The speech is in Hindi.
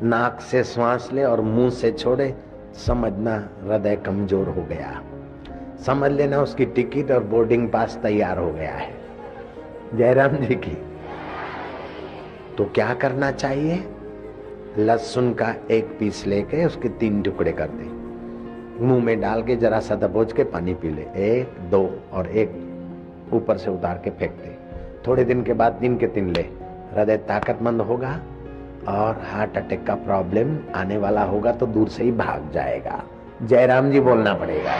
नाक से श्वास ले और मुंह से छोड़े, समझना हृदय कमजोर हो गया। समझ लेना उसकी टिकट और बोर्डिंग पास तैयार हो गया है जयराम जी की। तो क्या करना चाहिए? लहसुन का एक पीस लेके उसके 3 टुकड़े कर दे, मुंह में डाल के जरा सा दबोच के पानी पी ले, 1 2 और 1 ऊपर से उतार के फेंक दे। थोड़े दिन के बाद 3 के 3 ले, हृदय ताकतमंद होगा और हार्ट अटैक का प्रॉब्लम आने वाला होगा तो दूर से ही भाग जाएगा। जयराम जी बोलना पड़ेगा।